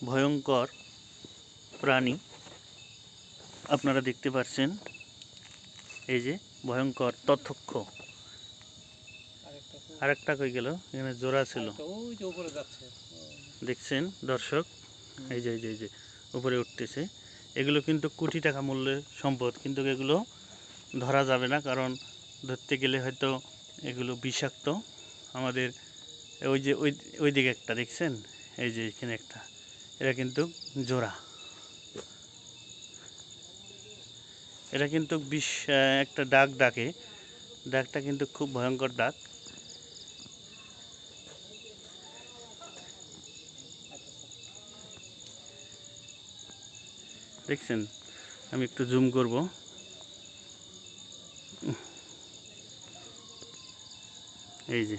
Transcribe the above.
ভয়ঙ্কর প্রাণী আপনারা দেখতে পাচ্ছেন। এই যে ভয়ঙ্কর তথ্যক্ষ। আরেকটা কই গেল? এখানে জোড়া ছিল, দেখছেন দর্শক? এই যে এই যে উপরে উঠতেছে। এগুলো কিন্তু কোটি টাকা মূল্যের সম্পদ, কিন্তু এগুলো ধরা যাবে না, কারণ ধরতে গেলে হয়তো এগুলো বিষাক্ত। আমাদের ওই যে ওই দিকে একটা দেখছেন, এই যে এখানে একটা, এরা কিন্তু জোড়া। এটা কিন্তু একটা ডাক ডাকে, ডাকটা কিন্তু খুব ভয়ঙ্কর ডাক। দেখছেন? আমি একটু জুম করব। এই যে